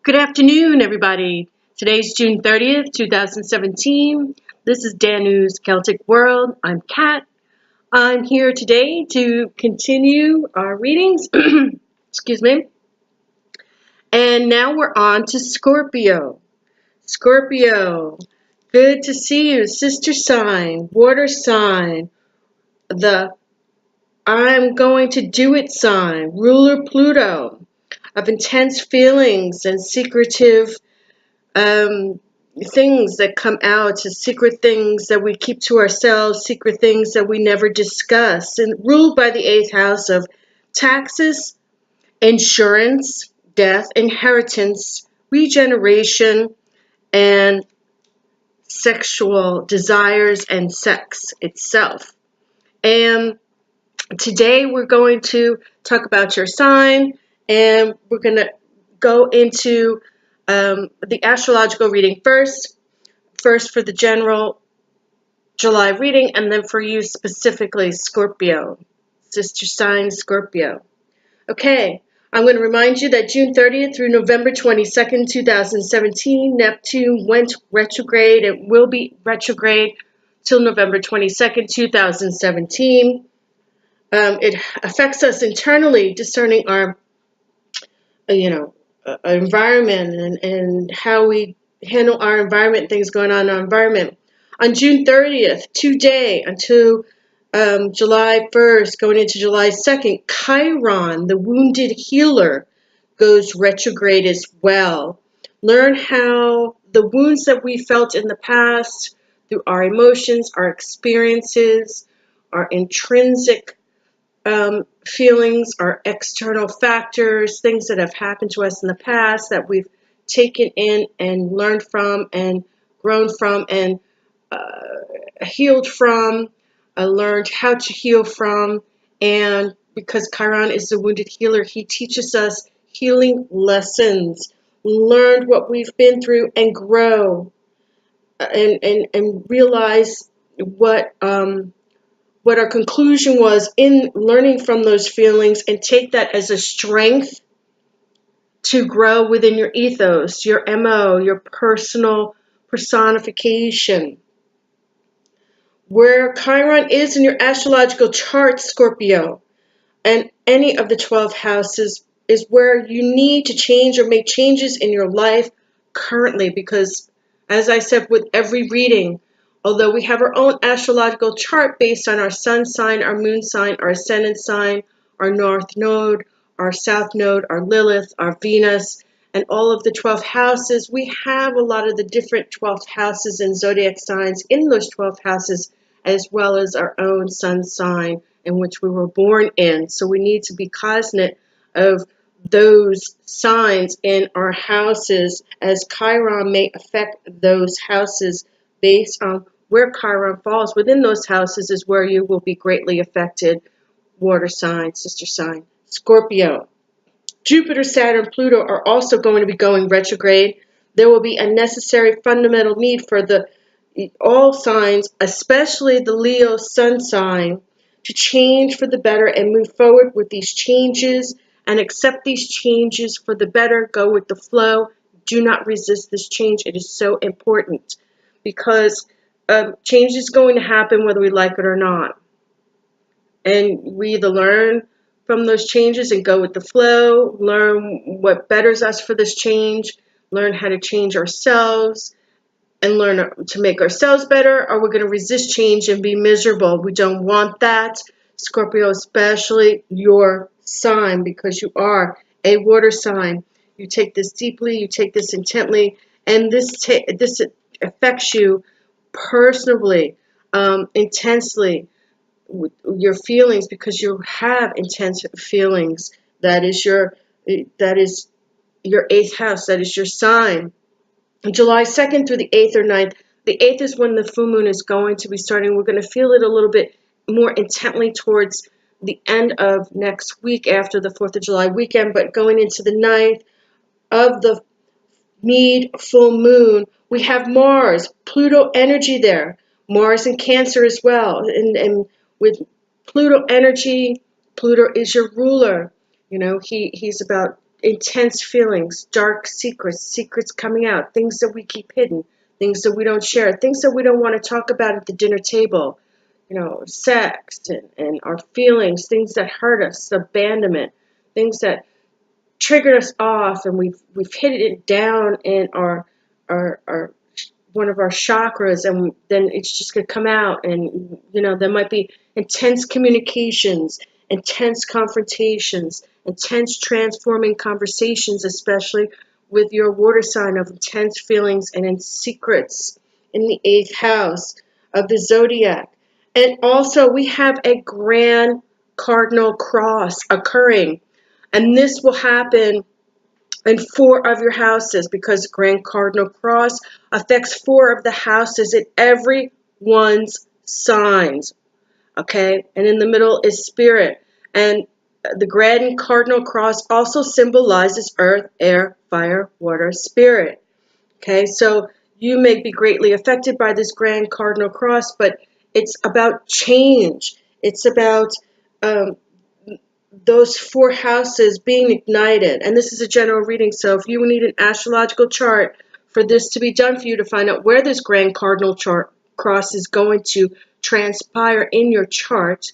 Good afternoon, everybody. Today's June 30th, 2017. This is Danus Celtic World. I'm Kat. I'm here today to continue our readings. Excuse me. And now we're on to Scorpio. Scorpio, good to see you. Sister sign, water sign, the I'm going to do it sign, ruler Pluto, of intense feelings and secretive things that come out, to secret things that we keep to ourselves, secret things that we never discuss, and ruled by the eighth house of taxes, insurance, death, inheritance, regeneration, and sexual desires and sex itself. And today we're going to talk about your sign, and we're going to go into the astrological reading first for the general July reading, and then for you specifically, Scorpio, sister sign Scorpio. Okay, I'm going to remind you that June 30th through November 22nd, 2017, Neptune went retrograde. It will be retrograde till November 22nd, 2017. It affects us internally, discerning our, environment and how we handle our environment, things going on in our environment. On June 30th, today, until July 1st, going into July 2nd, Chiron, the wounded healer, goes retrograde as well. Learn how the wounds that we felt in the past, through our emotions, our experiences, our intrinsic feelings, our external factors, things that have happened to us in the past that we've taken in and learned from and grown from and healed from, learned how to heal from. And because Chiron is the wounded healer, he teaches us healing lessons, learn what we've been through and grow and realize what our conclusion was in learning from those feelings, and take that as a strength to grow within your ethos, your MO, your personal personification. Where Chiron is in your astrological chart, Scorpio, and any of the 12 houses, is where you need to change or make changes in your life currently, because, as I said with every reading, although we have our own astrological chart based on our sun sign, our moon sign, our ascendant sign, our north node, our south node, our Lilith, our Venus, and all of the 12 houses, we have a lot of the different 12 houses and zodiac signs in those 12 houses, as well as our own sun sign in which we were born in. So we need to be cognizant of those signs in our houses, as Chiron may affect those houses. Based on where Chiron falls within those houses is where you will be greatly affected. Water sign, sister sign, Scorpio. Jupiter, Saturn, Pluto are also going to be going retrograde. There will be a necessary fundamental need for all signs, especially the Leo sun sign, to change for the better and move forward with these changes and accept these changes for the better. Go with the flow. Do not resist this change. It is so important, because change is going to happen whether we like it or not. And we either learn from those changes and go with the flow, learn what betters us for this change, learn how to change ourselves, and learn to make ourselves better, or we're going to resist change and be miserable. We don't want that. Scorpio, especially your sign, because you are a water sign. You take this deeply, you take this intently, and this affects you personally, intensely, with your feelings, because you have intense feelings. That is your eighth house. That is your sign. July 2nd through the 8th or 9th. The 8th is when the full moon is going to be starting. We're going to feel it a little bit more intently towards the end of next week after the 4th of July weekend, but going into the 9th of the Mead full moon, we have Mars, Pluto energy there. Mars in Cancer as well. And with Pluto energy, Pluto is your ruler. You know, he's about intense feelings, dark secrets, secrets coming out, things that we keep hidden, things that we don't share, things that we don't want to talk about at the dinner table, sex and our feelings, things that hurt us, abandonment, things that triggered us off, and we've hit it down in our one of our chakras, and then it's just going to come out. And there might be intense communications, intense confrontations, intense transforming conversations, especially with your water sign, of intense feelings and in secrets in the 8th house of the zodiac. And also we have a grand cardinal cross occurring, and this will happen in 4 of your houses, because Grand Cardinal Cross affects 4 of the houses in everyone's signs. Okay? And in the middle is Spirit. And the Grand Cardinal Cross also symbolizes earth, air, fire, water, spirit. Okay? So you may be greatly affected by this Grand Cardinal Cross, but it's about change. It's about those 4 houses being ignited. And this is a general reading, so if you need an astrological chart for this to be done for you, to find out where this Grand Cardinal Cross is going to transpire in your chart,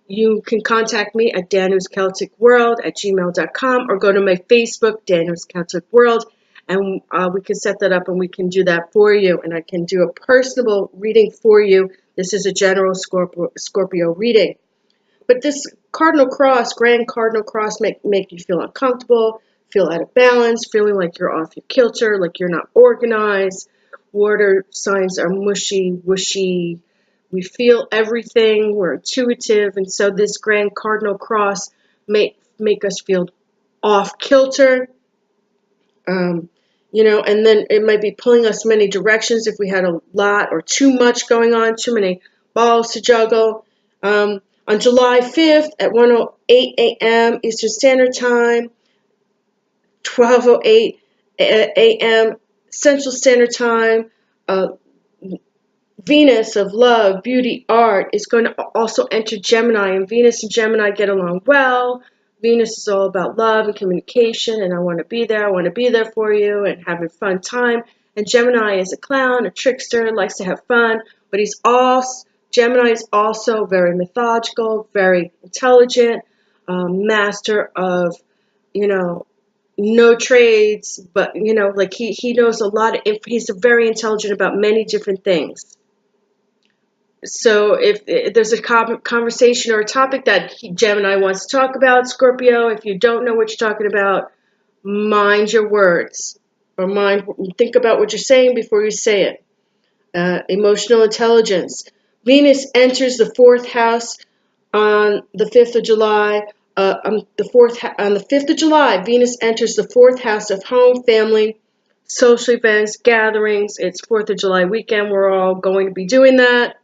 you can contact me at danuscelticworld@gmail.com, or go to my Facebook, Danus Celtic World, and we can set that up, and we can do that for you, and I can do a personal reading for you. This is a general Scorpio reading. But this Cardinal Cross, Grand Cardinal Cross, make you feel uncomfortable, feel out of balance, feeling like you're off your kilter, like you're not organized. Water signs are mushy, wishy. We feel everything. We're intuitive. And so this Grand Cardinal Cross make us feel off kilter. And then it might be pulling us many directions if we had a lot or too much going on, too many balls to juggle. On July 5th at 1:08 a.m. Eastern Standard Time, 12:08 a.m. Central Standard Time, Venus of love, beauty, art is going to also enter Gemini, and Venus and Gemini get along well. Venus is all about love and communication, and I want to be there for you, and having fun time. And Gemini is a clown, a trickster, likes to have fun, but Gemini is also very methodical, very intelligent, master of, no trades, but, like he knows a lot he's very intelligent about many different things. So if there's a conversation or a topic that Gemini wants to talk about, Scorpio, if you don't know what you're talking about, mind your words, or think about what you're saying before you say it. Emotional intelligence. Venus enters the 4th house on the 5th of July. On the 5th of July, Venus enters the 4th house of home, family, social events, gatherings. It's 4th of July weekend. We're all going to be doing that.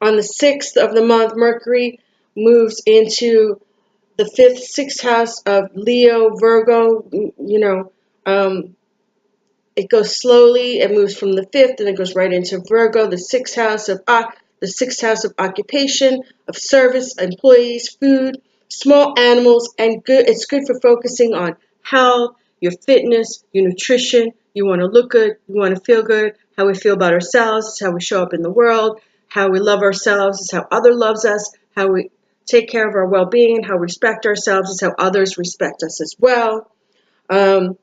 On the 6th of the month, Mercury moves into the 6th house of Leo, Virgo. It goes slowly. It moves from the 5th, and it goes right into Virgo, the 6th house of occupation, of service, employees, food, small animals, and good. It's good for focusing on health, your fitness, your nutrition. You want to look good. You want to feel good. How we feel about ourselves is how we show up in the world. How we love ourselves is how others loves us. How we take care of our well-being and how we respect ourselves is how others respect us as well. On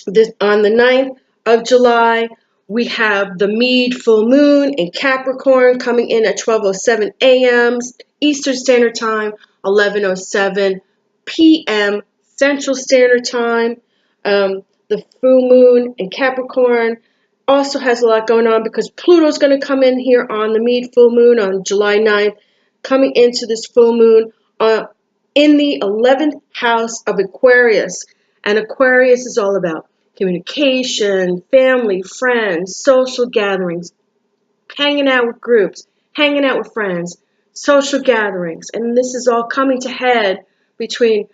the 9th of July, we have the Mead full moon in Capricorn coming in at 12:07 a.m. Eastern Standard Time, 11:07 p.m. Central Standard Time. The full moon in Capricorn also has a lot going on, because Pluto's going to come in here on the Mead full moon on July 9th, coming into this full moon in the 11th house of Aquarius. And Aquarius is all about communication, family, friends, social gatherings, hanging out with groups, hanging out with friends, social gatherings. And this is all coming to head between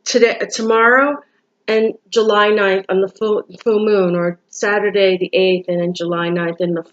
tomorrow and July 9th on the full moon, or Saturday the 8th, and then July 9th and the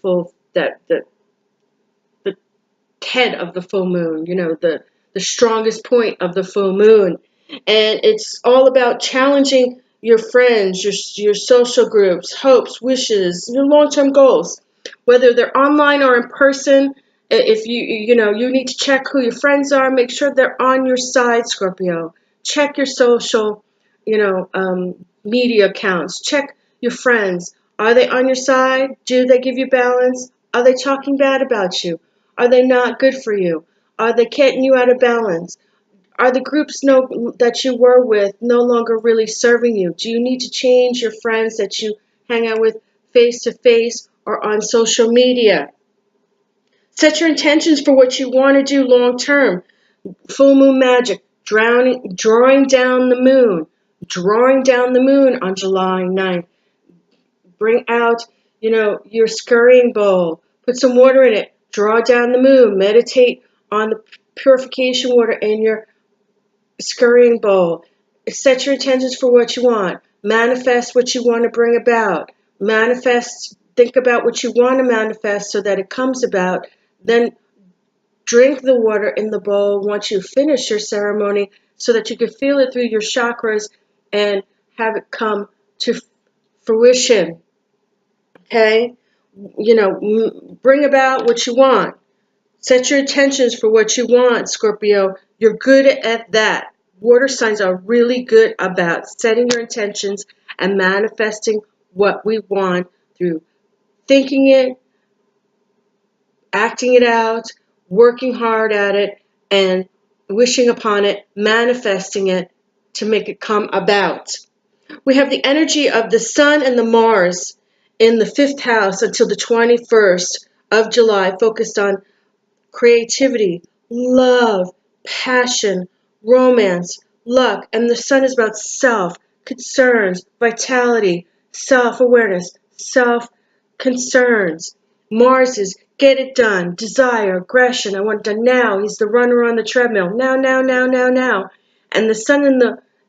head of the full moon, the strongest point of the full moon. And it's all about challenging your friends, your social groups, hopes, wishes, your long-term goals, whether they're online or in person. If you need to check who your friends are, make sure they're on your side, Scorpio. Check your social, media accounts. Check your friends. Are they on your side? Do they give you balance? Are they talking bad about you? Are they not good for you? Are they getting you out of balance? Are the groups that you were with no longer really serving you? Do you need to change your friends that you hang out with face to face or on social media? Set your intentions for what you want to do long term. Full moon magic, drawing down the moon, drawing down the moon on July 9th. Bring out, your scurrying bowl. Put some water in it. Draw down the moon. Meditate on the purification water in your scurrying bowl. Set your intentions for what you want. Manifest what you want to bring about. Think about what you want to manifest so that it comes about. Then drink the water in the bowl once you finish your ceremony so that you can feel it through your chakras and have it come to fruition. Okay? Bring about what you want. Set your intentions for what you want, Scorpio. You're good at that. Water signs are really good about setting your intentions and manifesting what we want through thinking it, acting it out, working hard at it, and wishing upon it, manifesting it to make it come about. We have the energy of the Sun and the Mars in the fifth house until the 21st of July, focused on creativity, love, passion, romance, luck, and the Sun is about self, concerns, vitality, self-awareness, self-concerns. Mars is get it done, desire, aggression, I want it done now. He's the runner on the treadmill. Now, now, now, now, now. And the Sun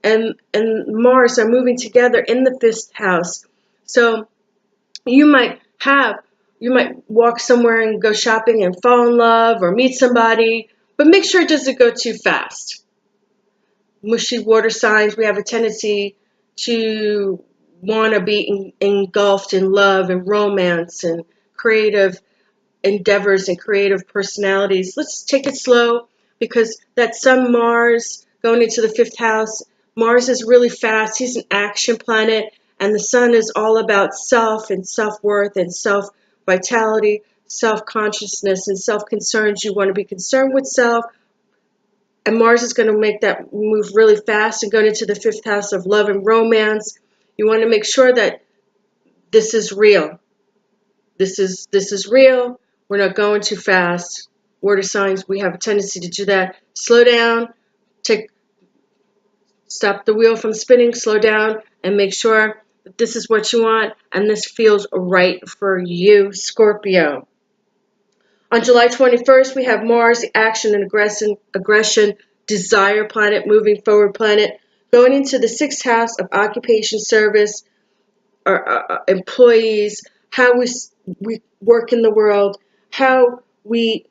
and Mars are moving together in the fifth house. So you might walk somewhere and go shopping and fall in love or meet somebody, but make sure it doesn't go too fast. Mushy water signs, we have a tendency to want to be engulfed in love and romance and creative endeavors and creative personalities. Let's take it slow because that Sun Mars going into the fifth house, Mars is really fast. He's an action planet, and the Sun is all about self and self-worth and self-vitality, self-consciousness, and self-concerns. You want to be concerned with self, and Mars is going to make that move really fast and going into the fifth house of love and romance. You want to make sure that this is real. This is real. We're not going too fast. Water signs, we have a tendency to do that. Slow down. Stop the wheel from spinning. Slow down and make sure that this is what you want and this feels right for you, Scorpio. On July 21st, we have Mars, the action and aggression, desire planet, moving forward planet, going into the sixth house of occupation, service, our employees, how we work in the world, how we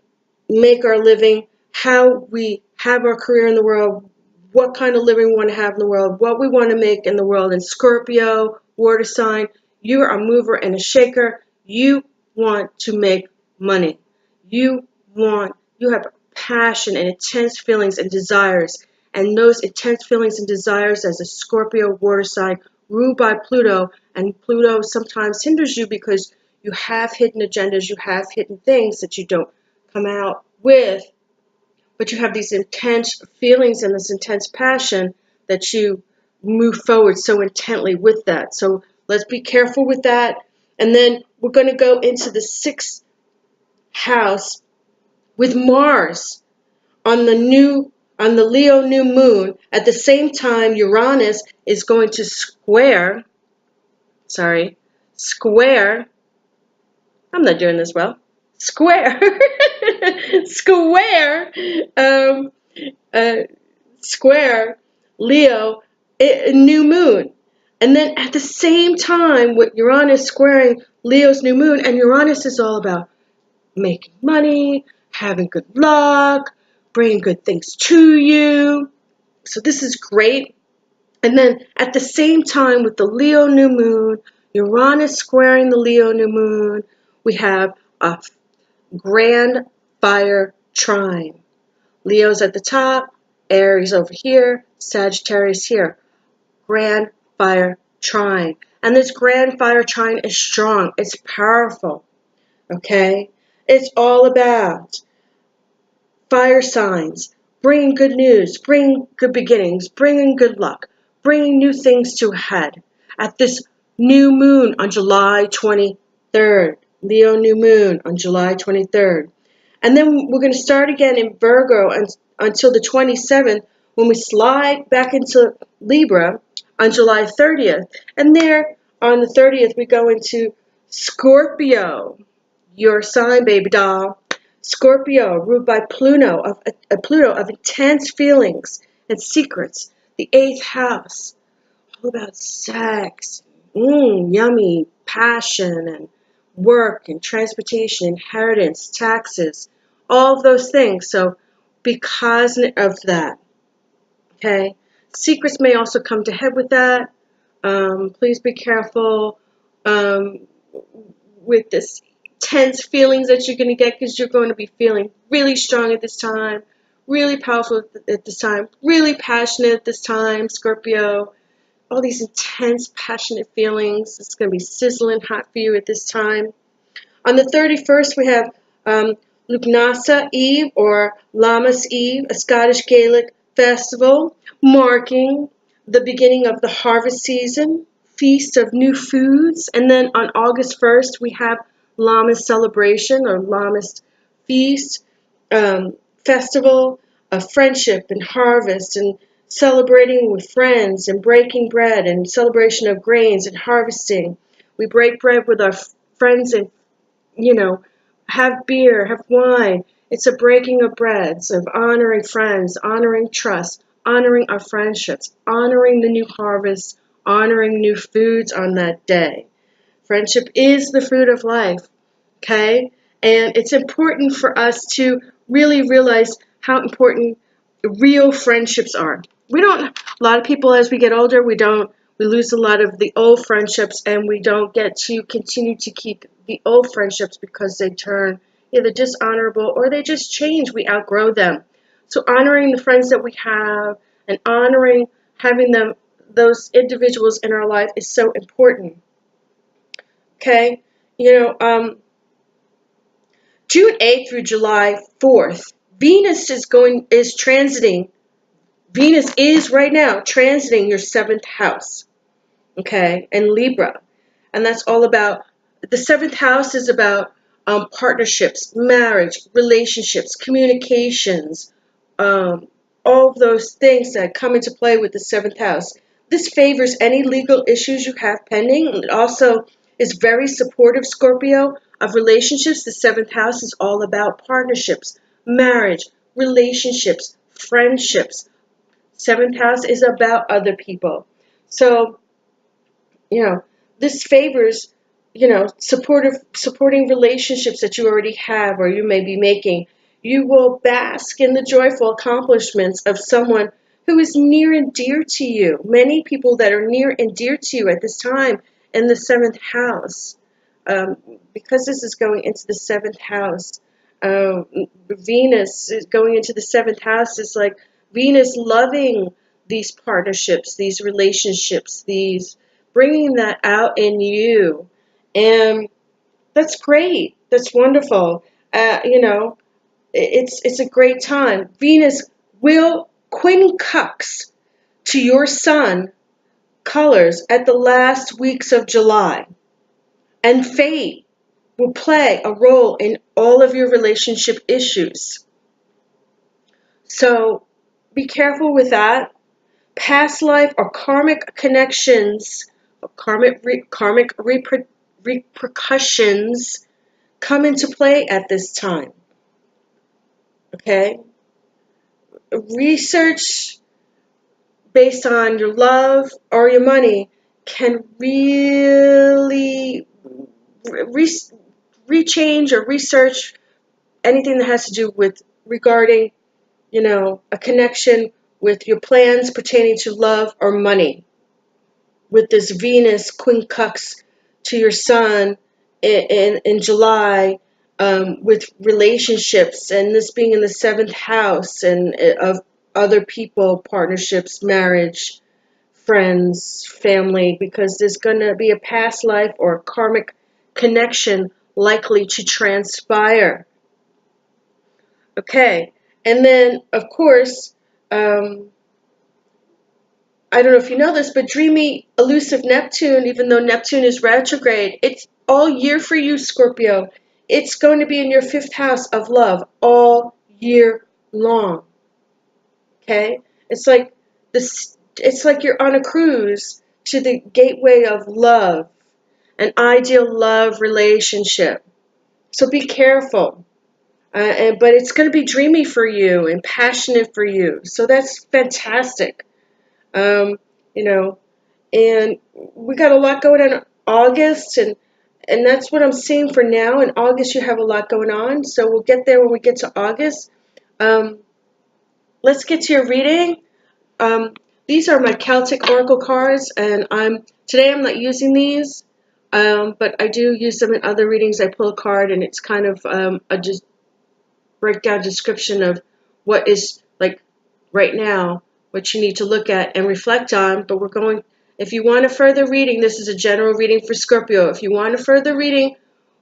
make our living, how we have our career in the world, what kind of living we want to have in the world, what we want to make in the world. And Scorpio, water sign, you are a mover and a shaker. You want to make money. You have passion and intense feelings and desires. And those intense feelings and desires as a Scorpio water sign ruled by Pluto, and Pluto sometimes hinders you because you have hidden agendas, you have hidden things that you don't come out with, but you have these intense feelings and this intense passion that you move forward so intently with that. So let's be careful with that. And then we're going to go into the sixth house with Mars on the Leo new moon. At the same time, Uranus is going to square, I'm not doing this well, square, um, uh, square Leo, new moon. And then at the same time, with Uranus squaring Leo's new moon, and Uranus is all about making money, having good luck, bringing good things to you. So this is great. And then at the same time with the Leo new moon, Uranus squaring the Leo new moon, we have a grand fire trine. Leo's at the top, Aries over here, Sagittarius here. Grand fire trine. And this grand fire trine is strong. It's powerful. Okay? It's all about fire signs, bringing good news, bringing good beginnings, bringing good luck, bringing new things to a head. At this new moon on July 23rd, Leo new moon on July 23rd. And then we're going to start again in Virgo until the 27th when we slide back into Libra on July 30th. And there on the 30th we go into Scorpio, your sign, baby doll. Scorpio, ruled by Pluto of intense feelings and secrets. The 8th house, all about sex, yummy, passion, and work, and transportation, inheritance, taxes, all of those things. So be cognizant of that, okay? Secrets may also come to head with that. Please be careful with this tense feelings that you're going to get, because you're going to be feeling really strong at this time, really powerful at this time, really passionate at this time, Scorpio. All these intense, passionate feelings. It's going to be sizzling hot for you at this time. On the 31st, we have Lugnasa Eve, or Lammas Eve, a Scottish Gaelic festival marking the beginning of the harvest season, feast of new foods. And then on August 1st, we have Lammas celebration, or Lammas feast, festival of friendship and harvest, and celebrating with friends and breaking bread, and celebration of grains and harvesting. We break bread with our friends and, have beer, have wine. It's a breaking of breads, of honoring friends, honoring trust, honoring our friendships, honoring the new harvest, honoring new foods on that day. Friendship is the fruit of life, okay? And it's important for us to really realize how important real friendships are. A lot of people, as we get older, we lose a lot of the old friendships, and we don't get to continue to keep the old friendships because they turn either dishonorable or they just change. We outgrow them. So honoring the friends that we have and honoring having those individuals in our life is so important. Okay? June 8th through July 4th, Venus is transiting. Venus is right now transiting your 7th house, okay, in Libra. And that's all about, the 7th house is about partnerships, marriage, relationships, communications, all of those things that come into play with the 7th house. This favors any legal issues you have pending. It also is very supportive, Scorpio, of relationships. The 7th house is all about partnerships, marriage, relationships, friendships. 7th house is about other people. So, this favors, supporting relationships that you already have or you may be making. You will bask in the joyful accomplishments of someone who is near and dear to you. Many people that are near and dear to you at this time in the 7th house. Because this is going into the 7th house. Venus is going into the 7th house. It's like Venus loving these partnerships, these relationships, bringing that out in you. And that's great. That's wonderful. It's a great time. Venus will quincux to your sun colors at the last weeks of July. And fate will play a role in all of your relationship issues. So be careful with that. Past life or karmic connections, or karmic repercussions come into play at this time. Okay? Research based on your love or your money can really rechange or research anything that has to do with regarding, a connection with your plans pertaining to love or money. With this Venus quincunx to your Sun in July, with relationships, and this being in the seventh house, and of other people, partnerships, marriage, friends, family, because there's going to be a past life or a karmic connection likely to transpire. Okay, and then of course, I don't know if you know this, but dreamy, elusive Neptune, even though Neptune is retrograde, it's all year for you, Scorpio. It's going to be in your fifth house of love all year long. Okay? It's like you're on a cruise to the gateway of love, an ideal love relationship. So be careful. But it's going to be dreamy for you and passionate for you. So that's fantastic. Um, you know, and we got a lot going on in August, and that's what I'm seeing for now. In August, you have a lot going on, so we'll get there when we get to August. Um, let's get to your reading. Um, these are my Celtic Oracle cards, and today I'm not using these, but I do use them in other readings. I pull a card, and it's kind of a just breakdown description of what is like right now, what you need to look at and reflect on. But if you want a further reading, this is a general reading for Scorpio. If you want a further reading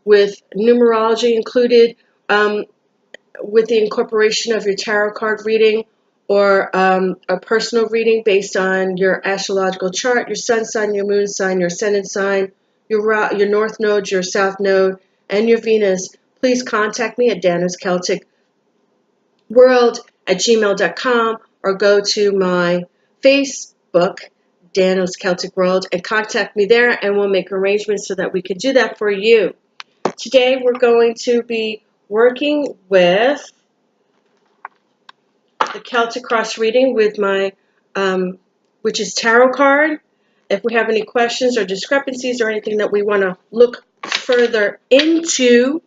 with numerology included, with the incorporation of your tarot card reading, or a personal reading based on your astrological chart, your sun sign, your moon sign, your ascendant sign, your north node, your south node, and your Venus, please contact me at Danus Celtic world@gmail.com, or go to my Facebook, Danus Celtic World, and contact me there, and we'll make arrangements so that we can do that for you. Today we're going to be working with the Celtic Cross reading with my, which is tarot card. If we have any questions or discrepancies or anything that we want to look further into,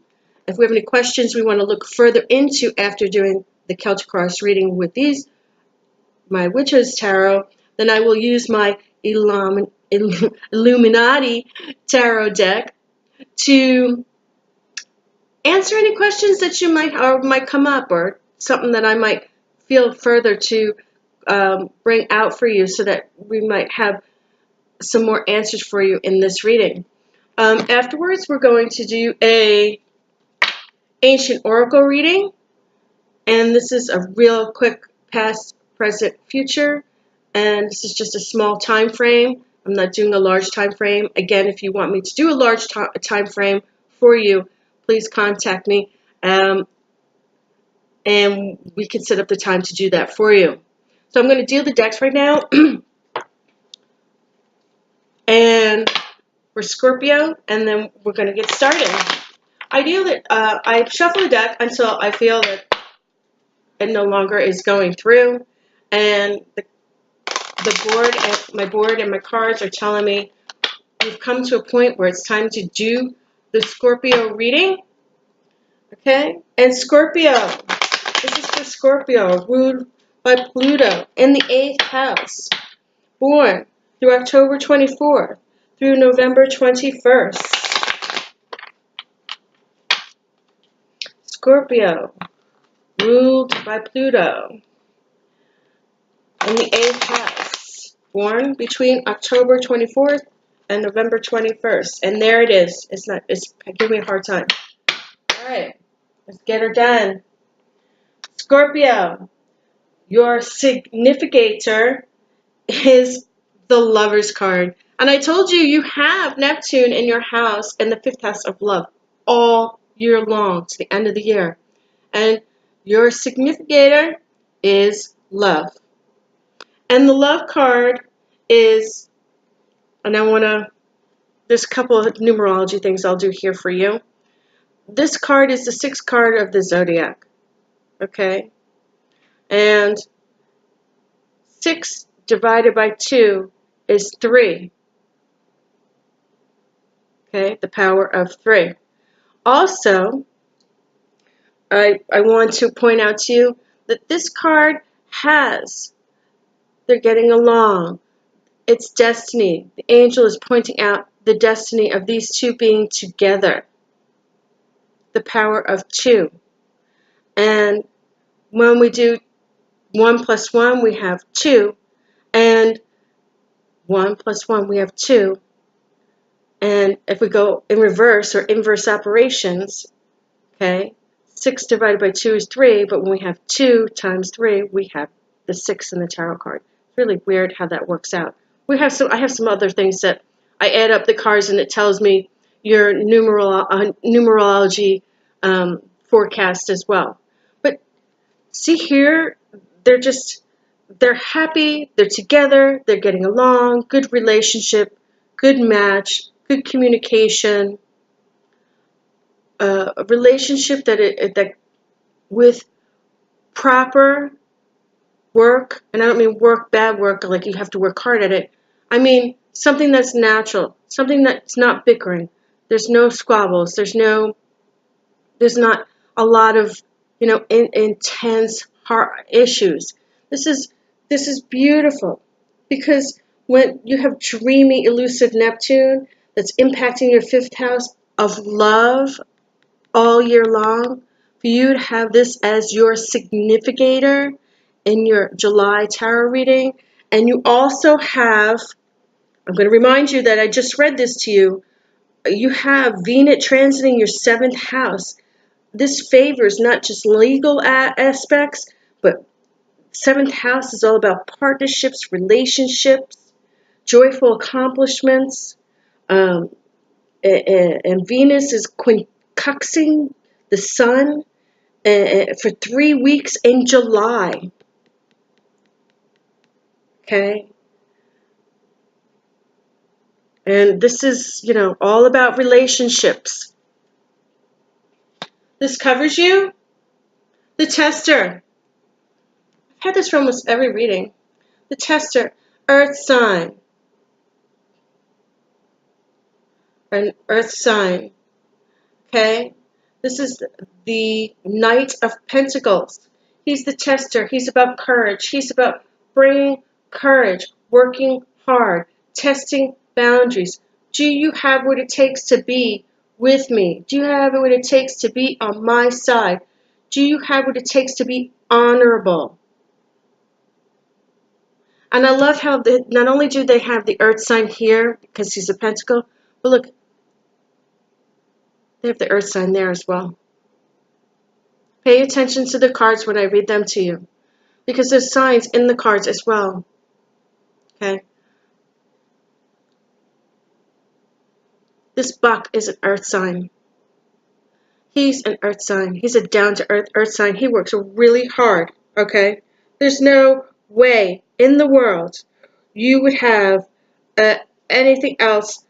if we have any questions we want to look further into after doing the Celtic Cross reading with my Witch's Tarot, then I will use my Illuminati Tarot deck to answer any questions that you might come up, or something that I might feel further to bring out for you, so that we might have some more answers for you in this reading. Afterwards, we're going to do a ancient oracle reading, and this is a real quick past, present, future, and this is just a small time frame. I'm not doing a large time frame. Again, if you want me to do a large time frame for you, please contact me, and we can set up the time to do that for you. So I'm going to deal the decks right now, and for Scorpio, and then we're going to get started. I shuffle the deck until I feel that it no longer is going through, and my board and my cards are telling me we've come to a point where it's time to do the Scorpio reading. Okay, and Scorpio, this is for Scorpio, ruled by Pluto in the 8th house, born through October 24th through November 21st. Scorpio, ruled by Pluto in the 8th house, born between October 24th and November 21st. And there it is. It's giving me a hard time. All right, let's get her done. Scorpio, your significator is the Lover's card. And I told you, you have Neptune in your house in the 5th house of love all year long to the end of the year. And your significator is love. And the love card is, and there's a couple of numerology things I'll do here for you. This card is the 6th card of the zodiac. Okay? And 6 divided by 2 is 3. Okay? The power of 3. Also, I want to point out to you that this card has They're getting along. It's destiny. The angel is pointing out the destiny of these two being together. The power of two. And when we do 1 plus 1, we have 2. And 1 plus 1, we have 2. And if we go in reverse or inverse operations, okay, 6 divided by 2 is 3, but when we have 2 times 3, we have the 6 in the tarot card. It's really weird how that works out. I have some other things that I add up the cards and it tells me your numerology forecast as well. But see here, they're happy, they're together, they're getting along, good relationship, good match, good communication, a relationship that with proper work, and I don't mean work, bad work, like you have to work hard at it. I mean something that's natural, something that's not bickering. There's no squabbles. There's not a lot of intense hard issues. This is beautiful because when you have dreamy, elusive Neptune that's impacting your 5th house of love all year long, for you to have this as your significator in your July tarot reading, and you also have, I'm going to remind you that I just read this to you, you have Venus transiting your 7th house. This favors not just legal aspects, but 7th house is all about partnerships, relationships, joyful accomplishments, and Venus is quincunxing the sun for 3 weeks in July. Okay? And this is, all about relationships. This covers you. The tester. I've had this for almost every reading. The tester, earth sign. An earth sign. Okay? This is the Knight of Pentacles. He's the tester. He's about courage. He's about bringing courage, working hard, testing boundaries. Do you have what it takes to be with me? Do you have what it takes to be on my side? Do you have what it takes to be honorable? And I love how not only do they have the earth sign here because he's a pentacle, but look, they have the earth sign there as well. Pay attention to the cards when I read them to you, because there's signs in the cards as well. Okay? This buck is an earth sign. He's an earth sign. He's a down-to-earth earth sign. He works really hard. Okay? There's no way in the world you would have anything else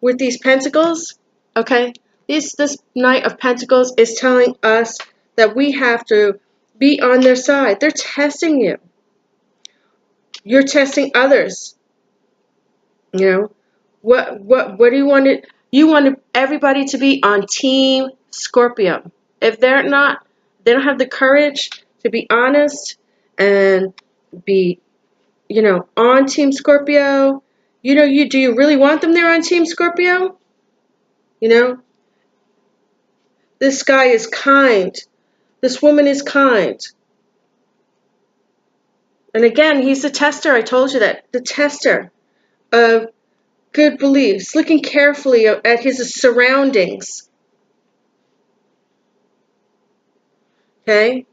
with these pentacles. Okay? This Knight of Pentacles is telling us that we have to be on their side. They're testing you. You're testing others. What do you want it? You want everybody to be on Team Scorpio. If they don't have the courage to be honest and be, on Team Scorpio. Do you really want them there on Team Scorpio? This guy is kind. This woman is kind. And again, he's the tester. I told you that. The tester of good beliefs, looking carefully at his surroundings. Okay?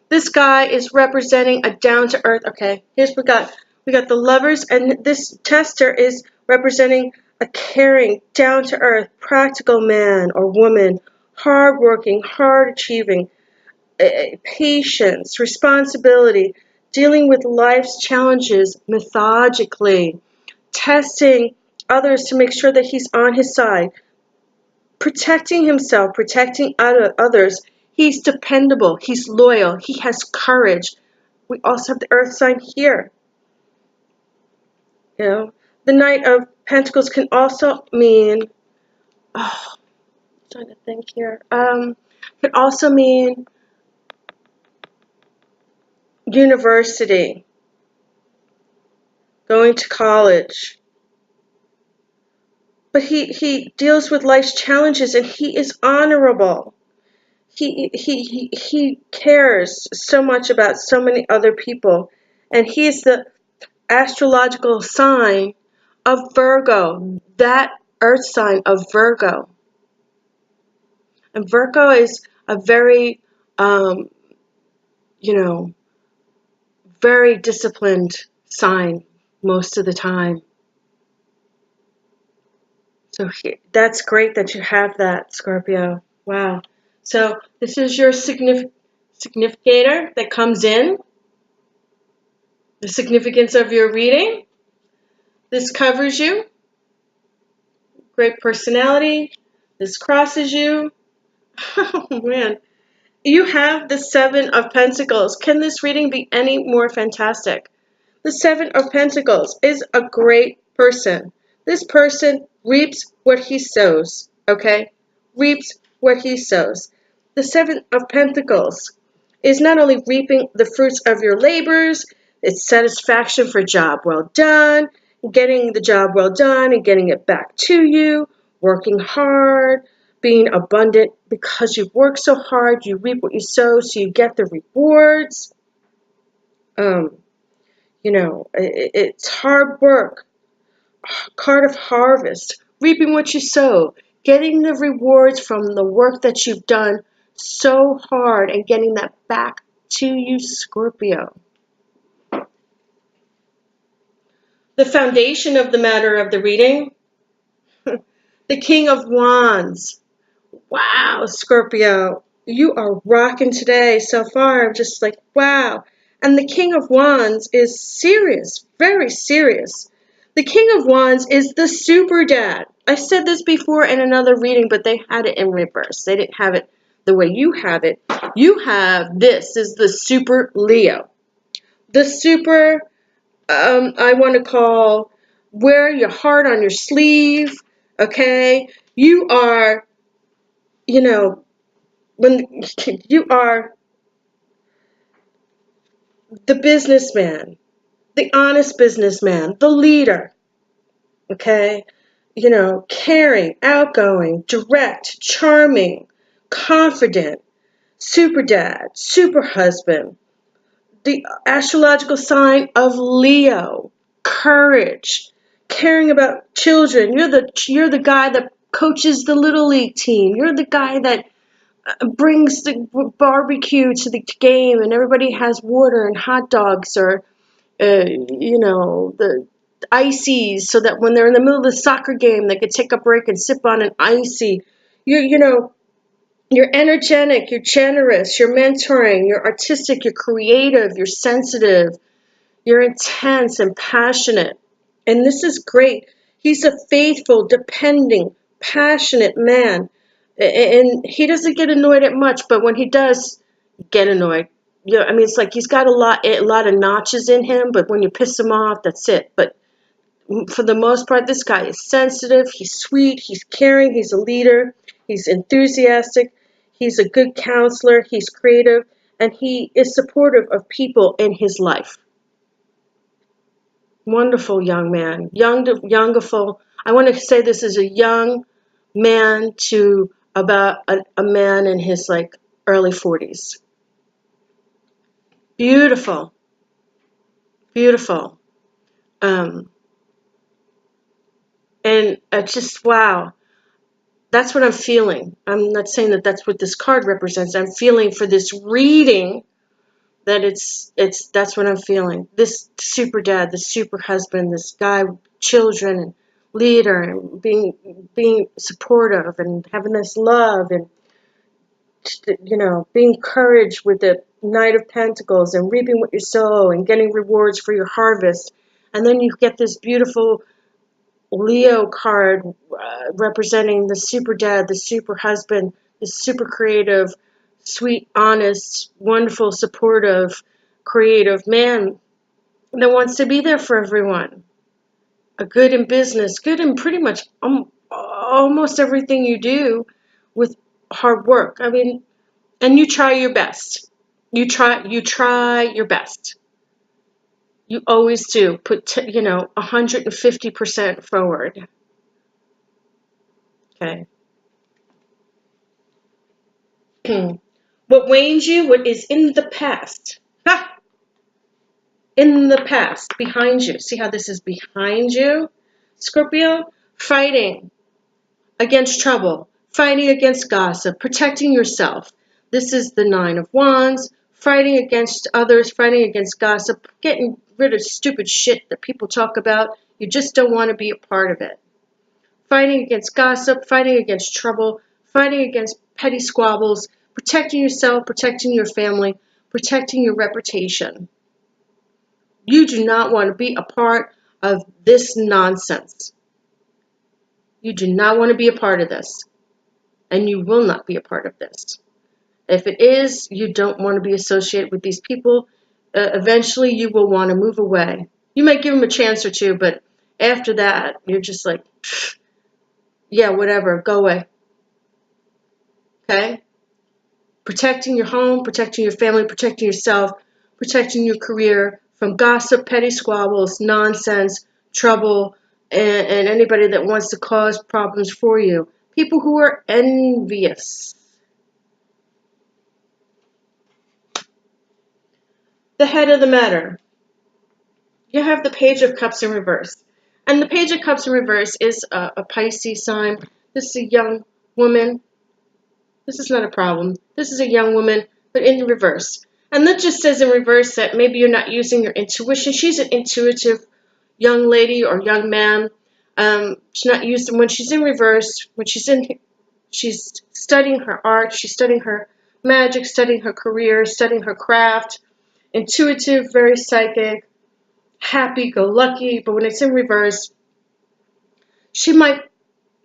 This guy is representing a down-to-earth. Okay, here's we got the lovers, and this tester is representing a caring, down-to-earth, practical man or woman, hard-working, hard-achieving, patience, responsibility, dealing with life's challenges methodically, testing others to make sure that he's on his side, protecting himself, protecting others. He's dependable. He's loyal. He has courage. We also have the earth sign here. The Knight of Pentacles can also mean, I'm trying to think here, could also mean university. going to college. But he deals with life's challenges and he is honorable. He cares so much about so many other people. And he is the astrological sign of Virgo, that earth sign of Virgo. And Virgo is a very, um, you know, very disciplined sign most of the time. So that's great that you have that, Scorpio. Wow. So this is your significator that comes in, the significance of your reading. This covers you. Great personality. This crosses you. Oh, man. You have the Seven of Pentacles. Can this reading be any more fantastic? The Seven of Pentacles is a great person. This person reaps what he sows, okay? Reaps what he sows. The Seven of Pentacles is not only reaping the fruits of your labors, it's satisfaction for job well done, getting the job well done and getting it back to you, working hard, being abundant because you've worked so hard, you reap what you sow, so you get the rewards. It's hard work, card of harvest, reaping what you sow, getting the rewards from the work that you've done so hard and getting that back to you, Scorpio. The foundation of the matter of the reading, the King of Wands. Wow, Scorpio, you are rocking today so far. I'm just like, wow. And the King of Wands is serious, very serious. The King of Wands is the super dad. I said this before in another reading, but they had it in reverse. They didn't have it the way you have it. You have this is the super Leo. The super, I want to call, wear your heart on your sleeve, okay? You are, when you are the businessman, the honest businessman, the leader, okay? Caring, outgoing, direct, charming, confident, super dad, super husband, the astrological sign of Leo, courage, caring about children. You're the guy that coaches the little league team. You're the guy that brings the barbecue to the game and everybody has water and hot dogs or the ices so that when they're in the middle of the soccer game they could take a break and sip on an icy. You're energetic, you're generous, you're mentoring, you're artistic, you're creative, you're sensitive, you're intense and passionate. And this is great. He's a faithful, depending, passionate man. And he doesn't get annoyed at much, but when he does get annoyed, it's like he's got a lot of notches in him, but when you piss him off, that's it. But for the most part, this guy is sensitive, he's sweet, he's caring, he's a leader, he's enthusiastic, he's a good counselor, he's creative, and he is supportive of people in his life. Wonderful young man, youngful. I want to say this is a young man to about a man in his early 40s. Beautiful, beautiful. And just wow, that's what I'm feeling. I'm not saying that that's what this card represents. I'm feeling for this reading that that's what I'm feeling. This super dad, this super husband, this guy, children, and leader, and being supportive and having this love and being encouraged with the Knight of Pentacles and reaping what you sow and getting rewards for your harvest. And then you get this beautiful Leo card representing the super dad, the super husband, the super creative, sweet, honest, wonderful, supportive, creative man that wants to be there for everyone. A good in business, good in pretty much almost everything you do with hard work. And you try your best. You try your best. You always do. Put, 150% forward. Okay. What wanes you, what is in the past. Ha! In the past, behind you. See how this is behind you, Scorpio? Fighting against trouble, fighting against gossip, protecting yourself. This is the Nine of Wands, fighting against others, fighting against gossip, getting rid of stupid shit that people talk about. You just don't want to be a part of it. Fighting against gossip, fighting against trouble, fighting against petty squabbles, protecting yourself, protecting your family, protecting your reputation. You do not want to be a part of this nonsense. You do not want to be a part of this. And you will not be a part of this. If it is, you don't want to be associated with these people. Eventually, you will want to move away. You might give them a chance or two, but after that, you're just like, yeah, whatever, go away. Okay? Protecting your home, protecting your family, protecting yourself, protecting your career from gossip, petty squabbles, nonsense, trouble, and anybody that wants to cause problems for you. People who are envious. The head of the matter. You have the Page of Cups in reverse. And the Page of Cups in reverse is a Pisces sign. This is a young woman. This is not a problem. This is a young woman, but in reverse. And that just says in reverse that maybe you're not using your intuition. She's an intuitive young lady or young man. She's not used when she's in reverse. When she's studying her art. She's studying her magic, studying her career, studying her craft. Intuitive, very psychic, happy-go-lucky. But when it's in reverse, she might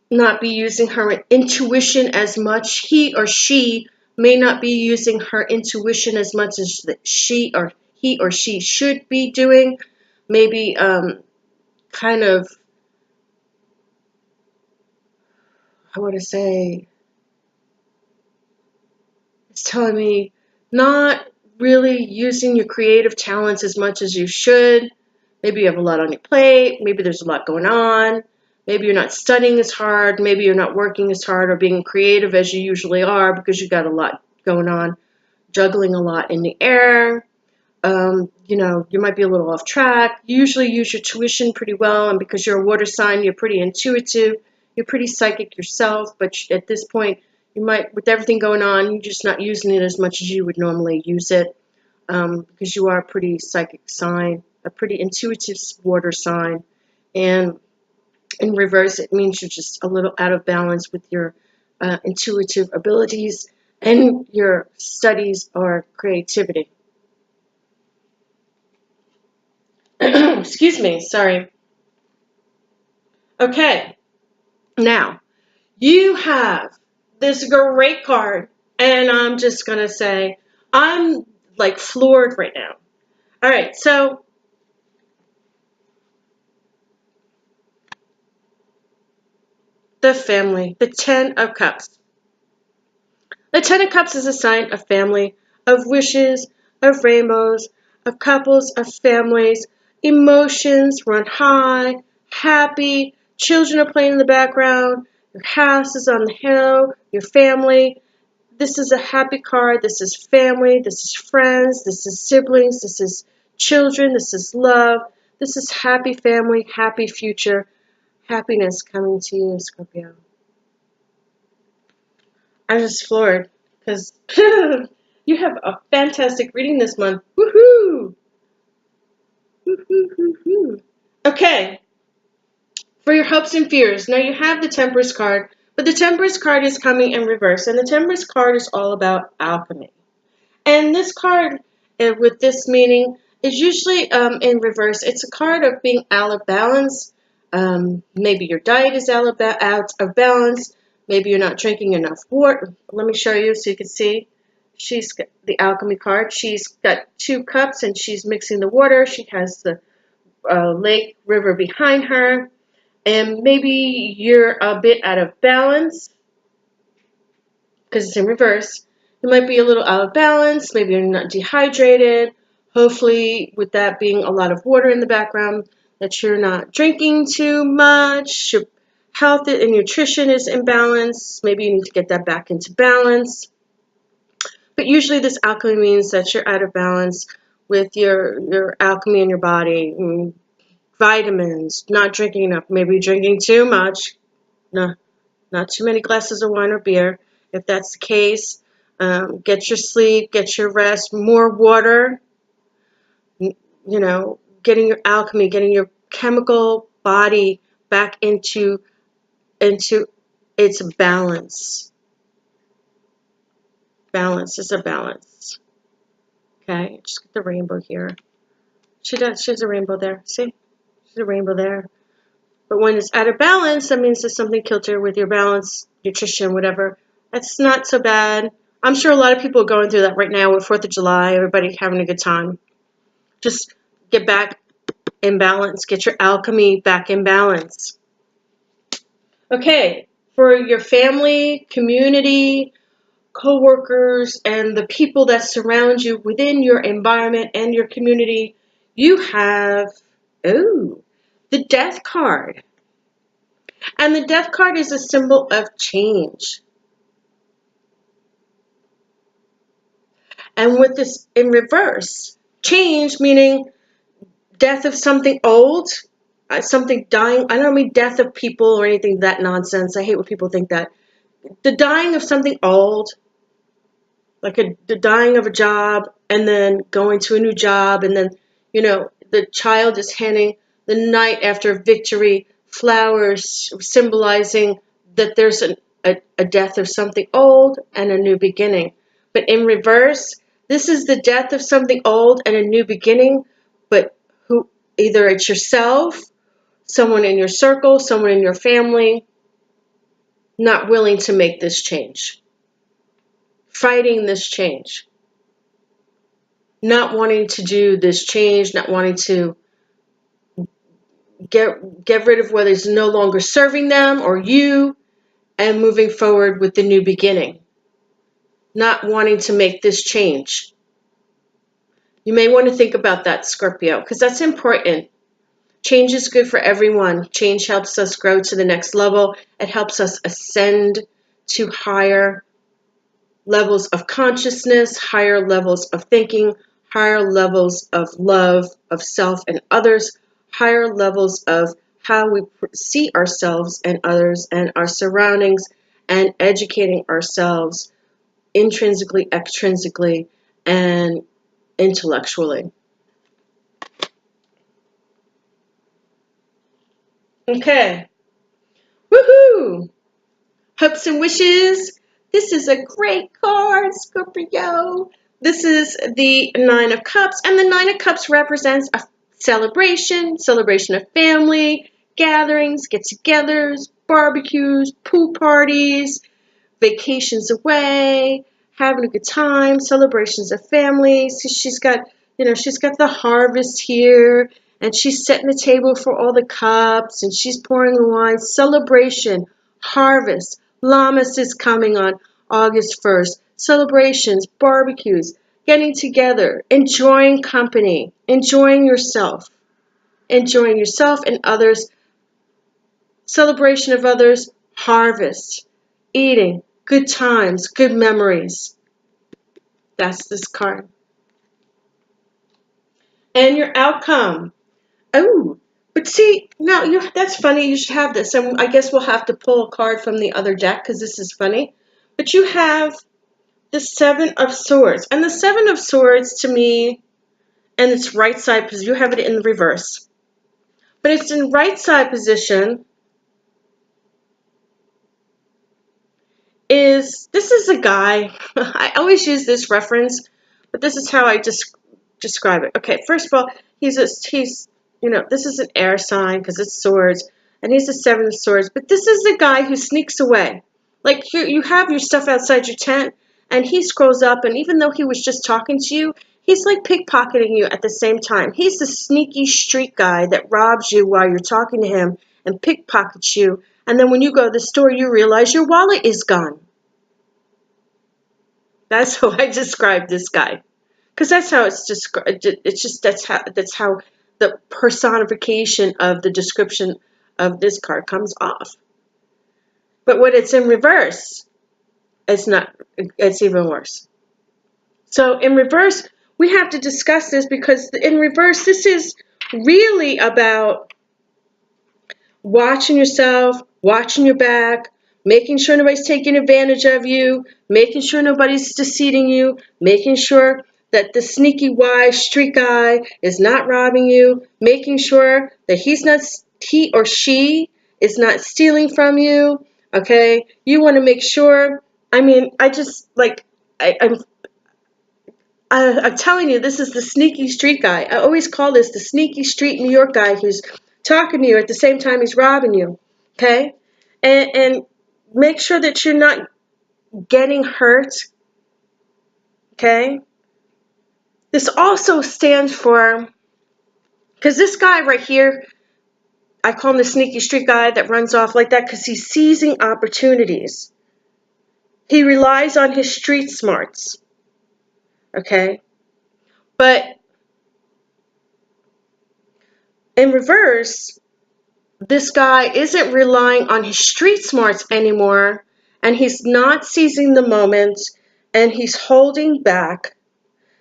not be using her intuition as much. He or she may not be using her intuition as much as he or she should be doing. Maybe kind of, I want to say, it's telling me not really using your creative talents as much as you should. Maybe you have a lot on your plate. Maybe there's a lot going on. Maybe you're not studying as hard. Maybe you're not working as hard or being creative as you usually are because you got a lot going on, juggling a lot in the air. You might be a little off track. You usually use your tuition pretty well, and because you're a water sign, you're pretty intuitive. You're pretty psychic yourself, but at this point, you might, with everything going on, you're just not using it as much as you would normally use it because you are a pretty psychic sign, a pretty intuitive water sign. And in reverse, it means you're just a little out of balance with your intuitive abilities and your studies or creativity. Excuse me, sorry. Okay, now you have this great card, and I'm just going to say I'm like floored right now. All right, so the family, the Ten of Cups. The Ten of Cups is a sign of family, of wishes, of rainbows, of couples, of families. Emotions run high, happy, children are playing in the background, your house is on the hill, your family. This is a happy card. This is family. This is friends. This is siblings. This is children. This is love. This is happy family, happy future, happiness coming to you, Scorpio. I'm just floored because you have a fantastic reading this month. Woohoo! Woo-hoo-hoo-hoo. Okay, for your hopes and fears. Now you have the Temperance card, but the Temperance card is coming in reverse, and the Temperance card is all about alchemy. And this card, with this meaning, is usually in reverse. It's a card of being out of balance. Maybe your diet is out of balance. Maybe you're not drinking enough water. Let me show you so you can see. She's got the alchemy card. She's got 2 cups and she's mixing the water. She has the lake, river behind her. And maybe you're a bit out of balance because it's in reverse. You might be a little out of balance. Maybe you're not dehydrated, Hopefully, with that being a lot of water in the background, that you're not drinking too much, your health and nutrition is imbalanced. Maybe you need to get that back into balance. But usually this alchemy means that you're out of balance with your alchemy in your body. Vitamins, not drinking enough, maybe drinking too much. No, not too many glasses of wine or beer. If that's the case, get your sleep, get your rest, more water, getting your alchemy, getting your chemical body back into its balance. Balance is a balance. Okay, just get the rainbow here. She has a rainbow there. See? She's a rainbow there. But when it's out of balance, that means there's something kilter with your balance, nutrition, whatever. That's not so bad. I'm sure a lot of people are going through that right now with 4th of July, everybody having a good time. Just get back in balance. Get your alchemy back in balance. Okay, for your family, community, co-workers, and the people that surround you within your environment and your community, you have, the Death card. And the Death card is a symbol of change. And with this in reverse, change meaning death of something old, something dying. I don't mean death of people or anything that nonsense. I hate when people think that. The dying of something old, like the dying of a job and then going to a new job, and then, the child is handing the night after victory flowers symbolizing that there's a death of something old and a new beginning. But in reverse, this is the death of something old and a new beginning, but either it's yourself, someone in your circle, someone in your family, not willing to make this change. Fighting this change. Not wanting to do this change, not wanting to get rid of what is no longer serving them or you, and moving forward with the new beginning. Not wanting to make this change. You may want to think about that, Scorpio, because that's important. Change is good for everyone. Change helps us grow to the next level. It helps us ascend to higher levels of consciousness, higher levels of thinking, higher levels of love of self and others, higher levels of how we see ourselves and others and our surroundings, and educating ourselves intrinsically, extrinsically, and intellectually. Okay. Woohoo! Hopes and wishes. This is a great card, Scorpio. This is the Nine of Cups, and the Nine of Cups represents a celebration of family, gatherings, get-togethers, barbecues, pool parties, vacations away, having a good time, celebrations of family. So she's got the harvest here, and she's setting the table for all the cups, and she's pouring the wine. Celebration, harvest. Lammas is coming on August 1st. Celebrations, barbecues, getting together, enjoying company, enjoying yourself and others. Celebration of others, harvest, eating, good times, good memories. That's this card. And your outcome. Oh, but see, now that's funny. You should have this. And I guess we'll have to pull a card from the other deck because this is funny. But you have the Seven of Swords. And the Seven of Swords to me, and it's right side because you have it in the reverse. But it's in right side position. This is a guy. I always use this reference, but this is how I just describe it. Okay, first of all, he's this is an air sign because it's swords, and he's the Seven of Swords. But this is the guy who sneaks away. Like you have your stuff outside your tent, and he scrolls up, and even though he was just talking to you, he's like pickpocketing you at the same time. He's the sneaky street guy that robs you while you're talking to him and pickpockets you. And then when you go to the store, you realize your wallet is gone. That's how I describe this guy. because that's how it's described. It's just that's how the personification of the description of this card comes off. But when it's in reverse, it's not. It's even worse. So in reverse, we have to discuss this, because in reverse, this is really about watching yourself, watching your back, making sure nobody's taking advantage of you, making sure nobody's deceiving you, making sure that the sneaky wise street guy is not robbing you, making sure that he or she is not stealing from you. Okay, you want to make sure. I mean, I just like I'm telling you, this is the sneaky street guy. I always call this the sneaky street New York guy who's talking to you at the same time he's robbing you. Okay? And make sure that you're not getting hurt. Okay? This also stands for, because this guy right here, I call him the sneaky street guy that runs off like that, because he's seizing opportunities. He relies on his street smarts. Okay? But in reverse, this guy isn't relying on his street smarts anymore, and he's not seizing the moment, and he's holding back,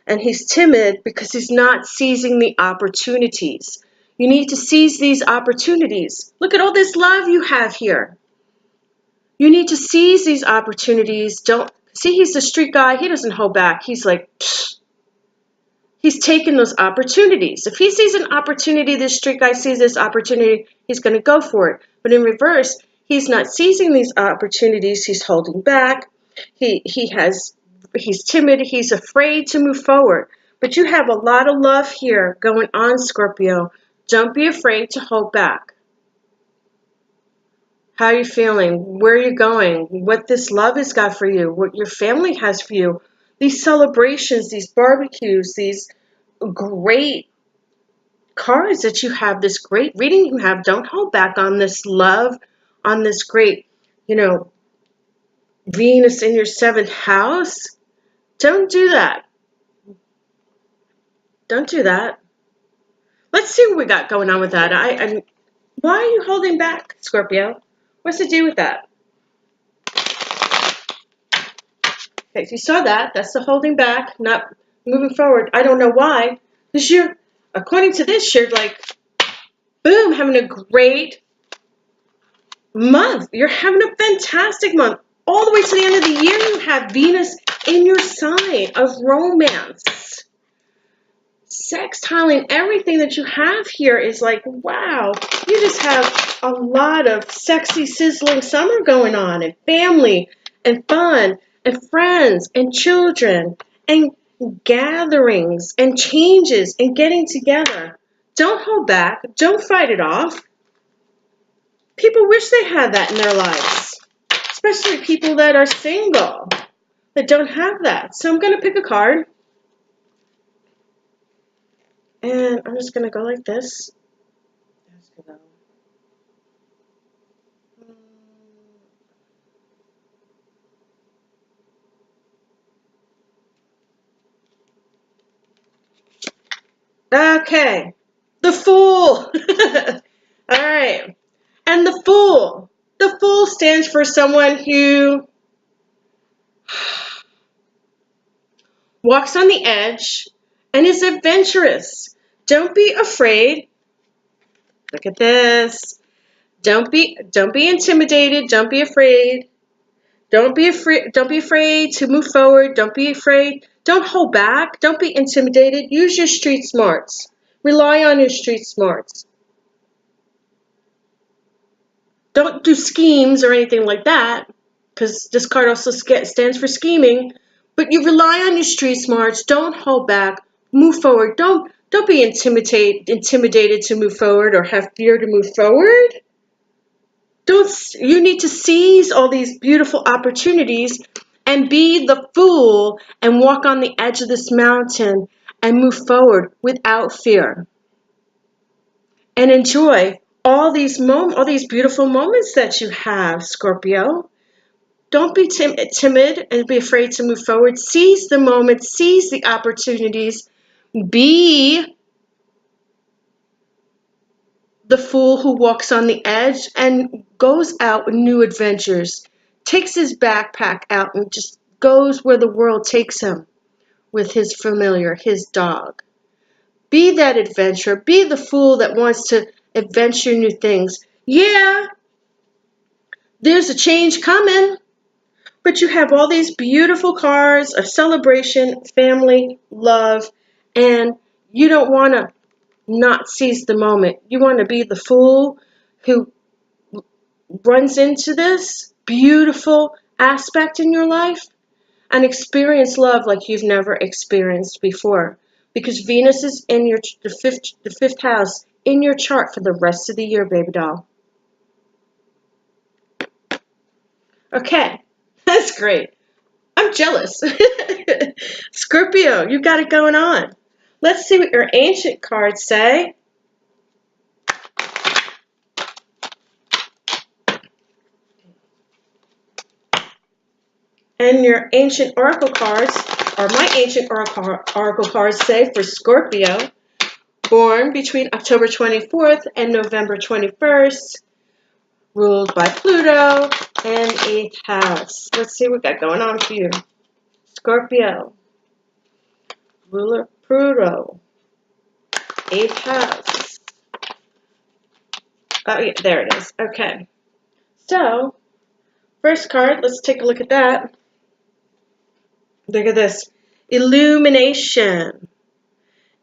and he's timid because he's not seizing the opportunities. You need to seize these opportunities. Look at all this love you have here. You need to seize these opportunities. Don't see, he's the street guy. He doesn't hold back. He's like, pfft. He's taking those opportunities. If he sees an opportunity, this street guy sees this opportunity, he's going to go for it. But in reverse, he's not seizing these opportunities. He's holding back. He's timid. He's afraid to move forward. But you have a lot of love here going on, Scorpio. Don't be afraid to hold back. How are you feeling? Where are you going? What this love has got for you? What your family has for you? These celebrations, these barbecues, these great cards that you have, this great reading you have, don't hold back on this love, on this great, Venus in your 7th house. Don't do that. Don't do that. Let's see what we got going on with that. Why are you holding back, Scorpio? What's to do with that? Okay, so you saw that. That's the holding back, not moving forward. I don't know why. Because according to this, you're like, boom, having a great month. You're having a fantastic month. All the way to the end of the year, you have Venus in your sign of romance. Sextiling, everything that you have here is like, wow, you just have a lot of sexy, sizzling summer going on, and family, and fun, and friends, and children, and gatherings, and changes, and getting together. Don't hold back. Don't fight it off. People wish they had that in their lives, especially people that are single, that don't have that. So I'm going to pick a card, and I'm just going to go like this. Okay, the Fool. All right, and the Fool. The Fool stands for someone who walks on the edge and is adventurous. Don't be afraid. Look at this. Don't be intimidated. Don't be afraid. Don't be afraid to move forward. Don't be afraid. Don't hold back. Don't be intimidated. Use your street smarts. Rely on your street smarts. Don't do schemes or anything like that, because this card also stands for scheming. But you rely on your street smarts. Don't hold back. Move forward. Don't be intimidated to move forward or have fear to move forward. You need to seize all these beautiful opportunities and be the fool and walk on the edge of this mountain and move forward without fear. And enjoy all these beautiful moments that you have, Scorpio. Don't be timid and be afraid to move forward. Seize the moment, seize the opportunities. Be the fool who walks on the edge and goes out with new adventures, takes his backpack out and just goes where the world takes him with his familiar, his dog. Be that adventurer. Be the fool that wants to adventure new things. Yeah, there's a change coming, but you have all these beautiful cards of celebration, family, love, and you don't want to not seize the moment. You want to be the fool who runs into this beautiful aspect in your life and experience love like you've never experienced before. Because Venus is in the fifth house in your chart for the rest of the year, baby doll. Okay, that's great. I'm jealous. Scorpio, you got it going on. Let's see what your ancient cards say. And your ancient oracle cards, or my ancient oracle cards say for Scorpio, born between October 24th and November 21st, ruled by Pluto and 8th house. Let's see what we got going on for you. Scorpio, ruler Pluto, 8th house. Oh, yeah, there it is. Okay. So, first card, let's take a look at that. Look at this. Illumination.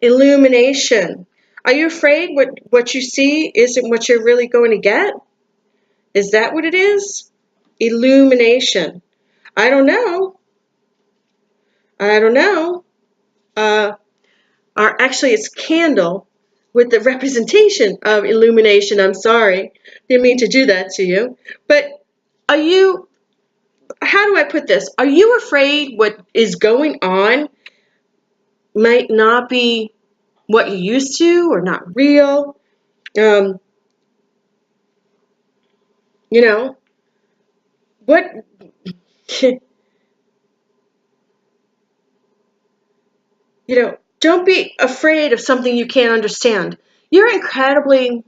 Illumination. Are you afraid what you see isn't what you're really going to get? Is that what it is? Illumination. I don't know. I don't know. Or actually, it's candle with the representation of illumination. I'm sorry. Didn't mean to do that to you. But are you, how do I put this? Are you afraid what is going on might not be what you used to or not real? You know, what, don't be afraid of something you can't understand. You're incredibly,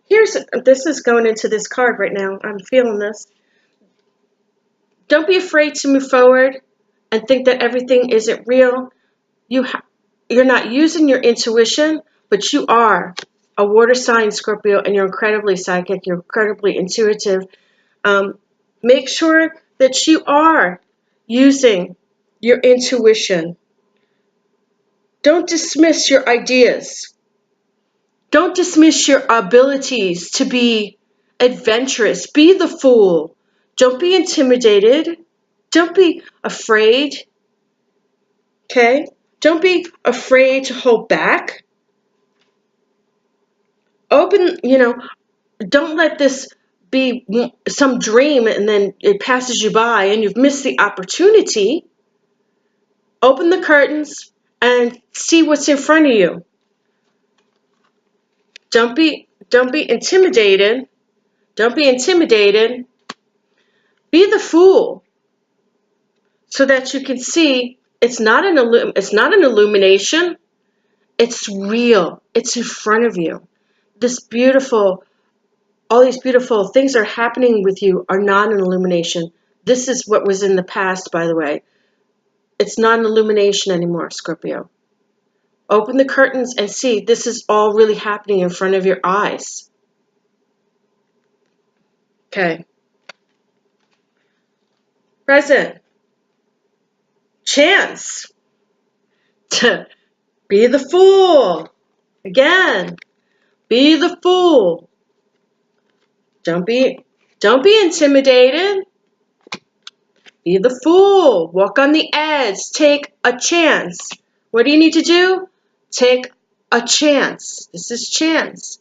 this is going into this card right now. I'm feeling this. Don't be afraid to move forward and think that everything isn't real. You're not using your intuition, but you are a water sign, Scorpio, and you're incredibly psychic. You're incredibly intuitive. Make sure that you are using your intuition. Don't dismiss your ideas. Don't dismiss your abilities to be adventurous. Be the fool. Don't be intimidated. Don't be afraid. Okay? Don't be afraid to hold back. Don't let this be some dream and then it passes you by and you've missed the opportunity. Open the curtains and see what's in front of you. Don't be intimidated. Don't be intimidated. Be the fool so that you can see it's not an illumination. It's real. It's in front of you. All these beautiful things are happening with you are not an illumination. This is what was in the past, by the way. It's not an illumination anymore, Scorpio. Open the curtains and see this is all really happening in front of your eyes. Okay. Present. Chance. To be the fool. Again. Be the fool. Don't be intimidated. Be the fool. Walk on the edge. Take a chance. What do you need to do? Take a chance. This is chance.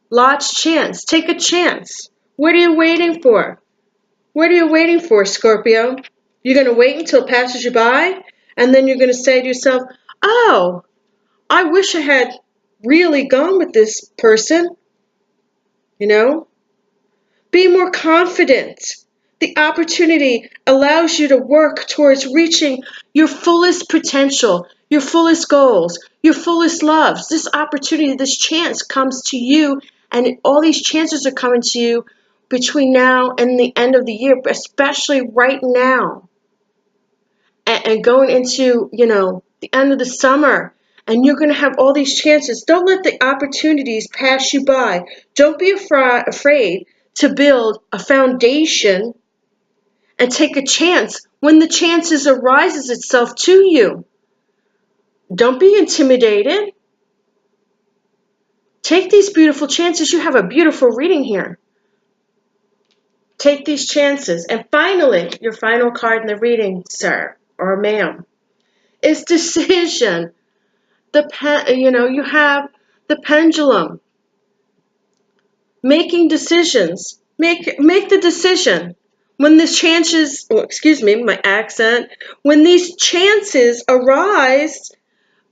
Lot's chance. Take a chance. What are you waiting for? What are you waiting for, Scorpio? You're going to wait until it passes you by, and then you're going to say to yourself, oh, I wish I had really gone with this person. Be more confident. The opportunity allows you to work towards reaching your fullest potential, your fullest goals, your fullest loves. This opportunity, this chance comes to you, and all these chances are coming to you between now and the end of the year, especially right now. And going into, the end of the summer, and you're going to have all these chances. Don't let the opportunities pass you by. Don't be afraid to build a foundation and take a chance when the chances arises itself to you. Don't be intimidated. Take these beautiful chances. You have a beautiful reading here. Take these chances. And finally, your final card in the reading, sir or ma'am, is decision. You have the pendulum. Making decisions. Make the decision. When these chances, my accent, when these chances arise,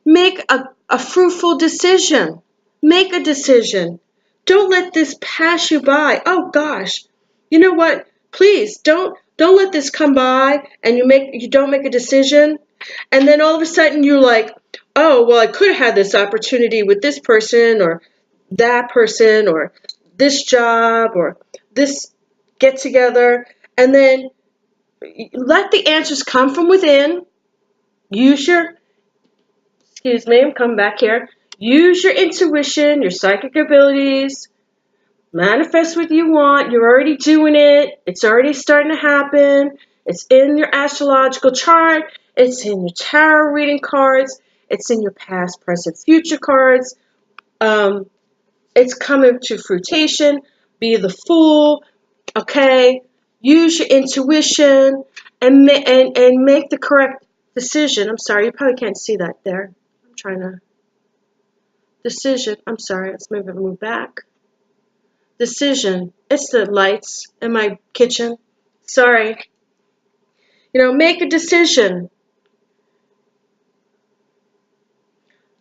make a fruitful decision. Make a decision. Don't let this pass you by. Oh gosh. You know what? Please don't let this come by and you don't make a decision, and then all of a sudden you're like, "Oh, well, I could have had this opportunity with this person or that person or this job or this get together," and then let the answers come from within. Come back here. Use your intuition, your psychic abilities. Manifest what you want. You're already doing it. It's already starting to happen. It's in your astrological chart. It's in your tarot reading cards. It's in your past, present, future cards. It's coming to fruition. Be the fool. Okay? Use your intuition and make the correct decision. I'm sorry, you probably can't see that there. I'm trying to. Decision. I'm sorry, let's move back. Decision. It's the lights in my kitchen. Sorry. Make a decision.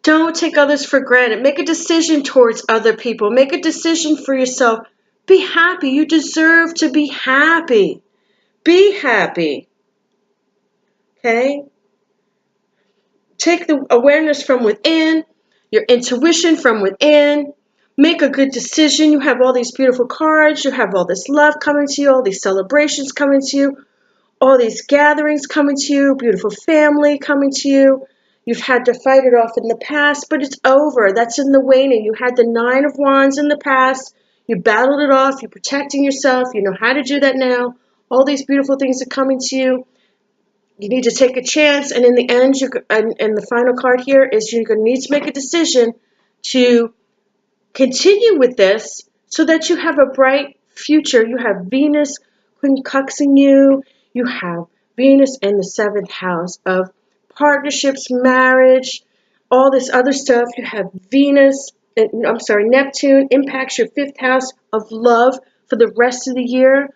Don't take others for granted. Make a decision towards other people. Make a decision for yourself. Be happy. You deserve to be happy. Be happy. Okay? Take the awareness from within, your intuition from within. Make a good decision. You have all these beautiful cards. You have all this love coming to you, all these celebrations coming to you, all these gatherings coming to you, beautiful family coming to you. You've had to fight it off in the past, but it's over. That's in the waning. You had the 9 of Wands in the past. You battled it off. You're protecting yourself. You know how to do that now. All these beautiful things are coming to you. You need to take a chance, and in the end, and the final card here is you're going to need to make a decision to continue with this so that you have a bright future. You have Venus concuxing you. You have Venus in the 7th house of partnerships, marriage, all this other stuff. You have Neptune impacts your 5th house of love for the rest of the year.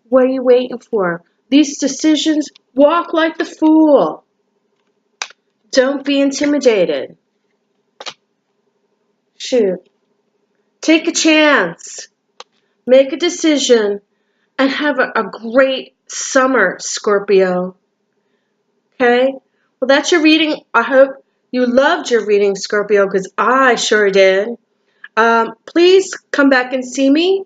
What are you waiting for? These decisions, walk like the fool. Don't be intimidated. Shoot. Take a chance. Make a decision and have a great summer, Scorpio. Okay? Well, that's your reading. I hope you loved your reading, Scorpio, because I sure did. Please come back and see me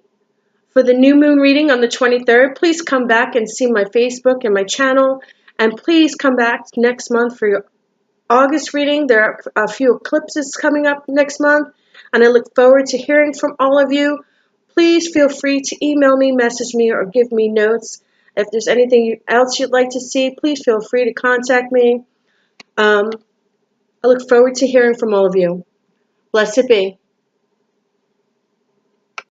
for the new moon reading on the 23rd. Please come back and see my Facebook and my channel. And please come back next month for your August reading. There are a few eclipses coming up next month, and I look forward to hearing from all of you. Please feel free to email me, message me, or give me notes. If there's anything else you'd like to see, please feel free to contact me. I look forward to hearing from all of you. Blessed be.